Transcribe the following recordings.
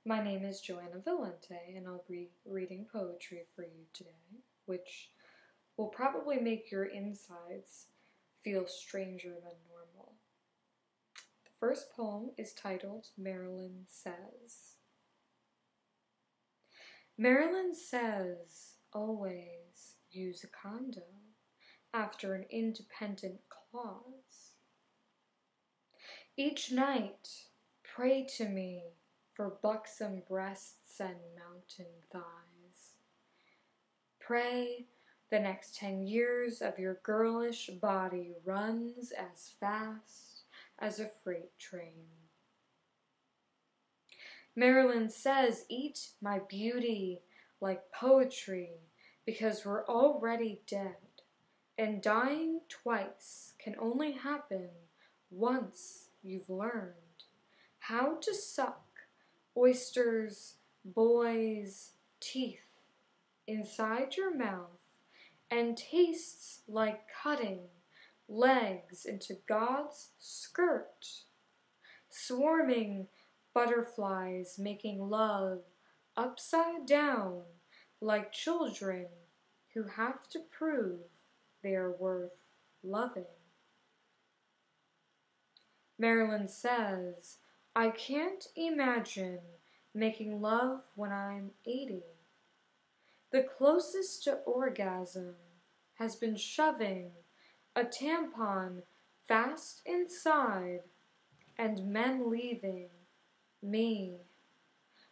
My name is Joanna Valente, and I'll be reading poetry for you today, which will probably make your insides feel stranger than normal. The first poem is titled Marilyn Says. Marilyn says, always use a condom after an independent clause. Each night, pray to me for buxom breasts and mountain thighs. Pray the next 10 years of your girlish body runs as fast as a freight train. Marilyn says, eat my beauty like poetry, because we're already dead, and dying twice can only happen once you've learned how to suck oysters' boys' teeth inside your mouth, and tastes like cutting legs into God's skirt, swarming butterflies making love upside down like children who have to prove they are worth loving. Marilyn says, I can't imagine making love when I'm 80. The closest to orgasm has been shoving a tampon fast inside and men leaving me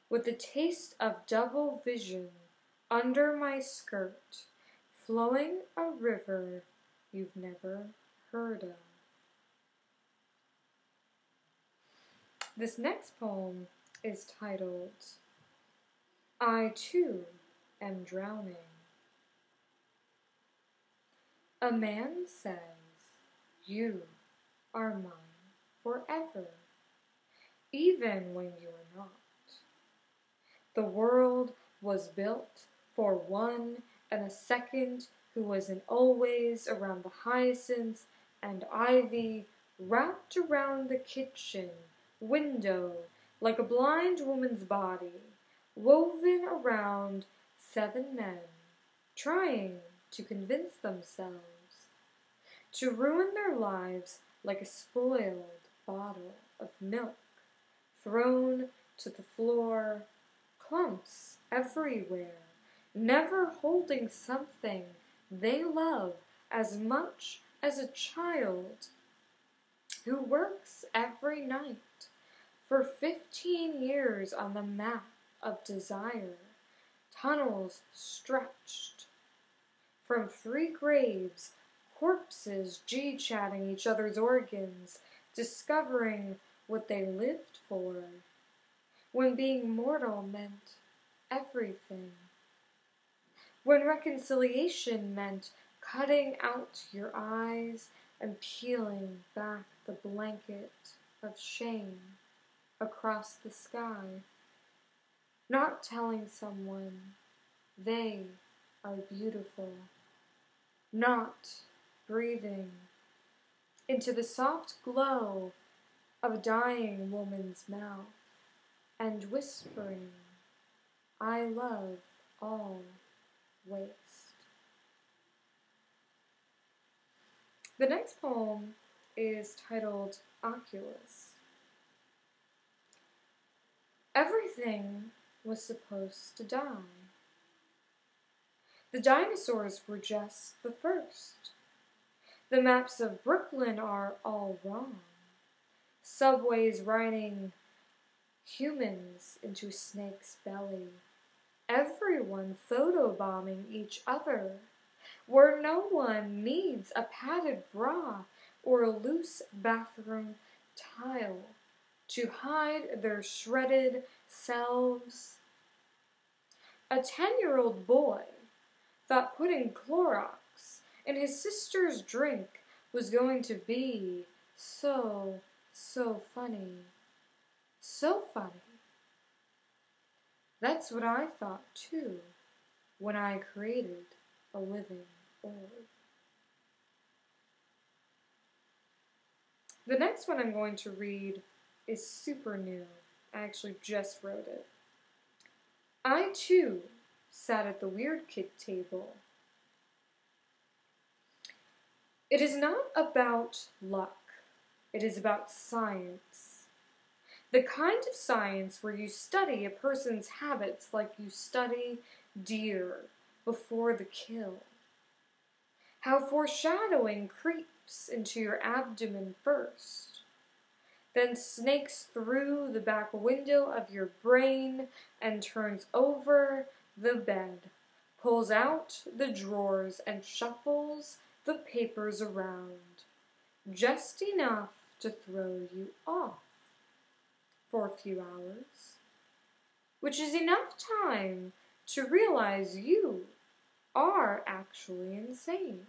with the taste of double vision under my skirt, flowing a river you've never heard of. This next poem is titled, I Too Am Drowning. A man says, you are mine forever, even when you are not. The world was built for one and a second who was an always around the hyacinths and ivy wrapped around the kitchen window like a blind woman's body, woven around 7 men, trying to convince themselves to ruin their lives like a spoiled bottle of milk, thrown to the floor, clumps everywhere, never holding something they love as much as a child who works every night for 15 years on the map of desire, tunnels stretched from 3 graves, corpses G-chatting each other's organs, discovering what they lived for, when being mortal meant everything, when reconciliation meant cutting out your eyes and peeling back the blanket of shame across the sky, not telling someone they are beautiful, not breathing into the soft glow of a dying woman's mouth and whispering, I love all waste. The next poem is titled Oculus. Everything was supposed to die. The dinosaurs were just the first. The maps of Brooklyn are all wrong. Subways riding humans into snakes' belly. Everyone photobombing each other, where no one needs a padded bra or a loose bathroom tile to hide their shredded selves. A 10-year-old boy thought putting Clorox in his sister's drink was going to be so funny. So funny. That's what I thought too when I created a living orb. The next one I'm going to read is super new. I actually just wrote it. I too sat at the weird kid table. It is not about luck. It is about science. The kind of science where you study a person's habits like you study deer before the kill. How foreshadowing creeps into your abdomen first, then snakes through the back window of your brain and turns over the bed, pulls out the drawers and shuffles the papers around, just enough to throw you off for a few hours, which is enough time to realize you are actually insane,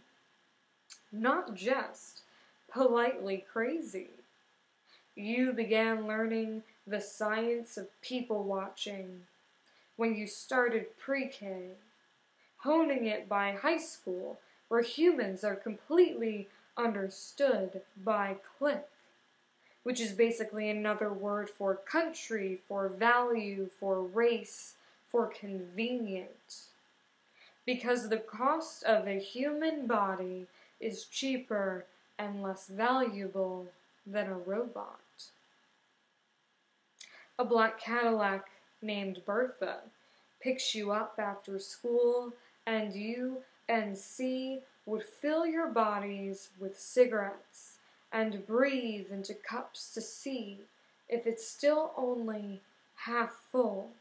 not just politely crazy. You began learning the science of people watching when you started pre-K, honing it by high school, where humans are completely understood by clique, which is basically another word for country, for value, for race, for convenient. Because the cost of a human body is cheaper and less valuable than a robot. A black Cadillac named Bertha picks you up after school, and you and C would fill your bodies with cigarettes and breathe into cups to see if it's still only half full.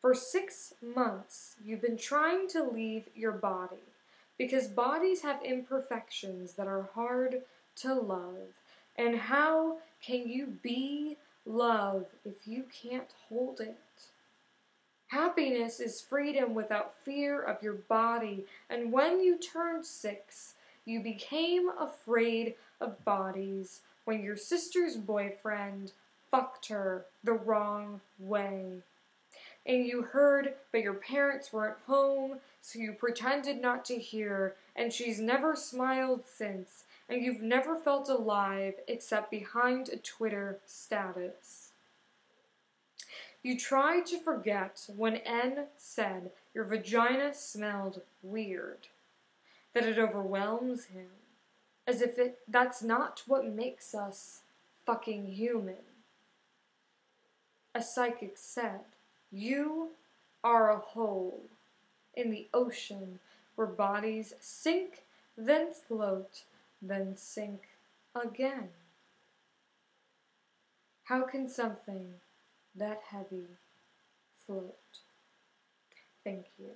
For 6 months, you've been trying to leave your body because bodies have imperfections that are hard to love. And how can you be love if you can't hold it? Happiness is freedom without fear of your body, and when you turned 6, you became afraid of bodies when your sister's boyfriend fucked her the wrong way. And you heard, but your parents weren't home, so you pretended not to hear, and she's never smiled since, and you've never felt alive except behind a Twitter status. You tried to forget when N said your vagina smelled weird, that it overwhelms him, as if that's not what makes us fucking human. A psychic said, you are a hole in the ocean where bodies sink, then float, then sink again. How can something that heavy float? Thank you.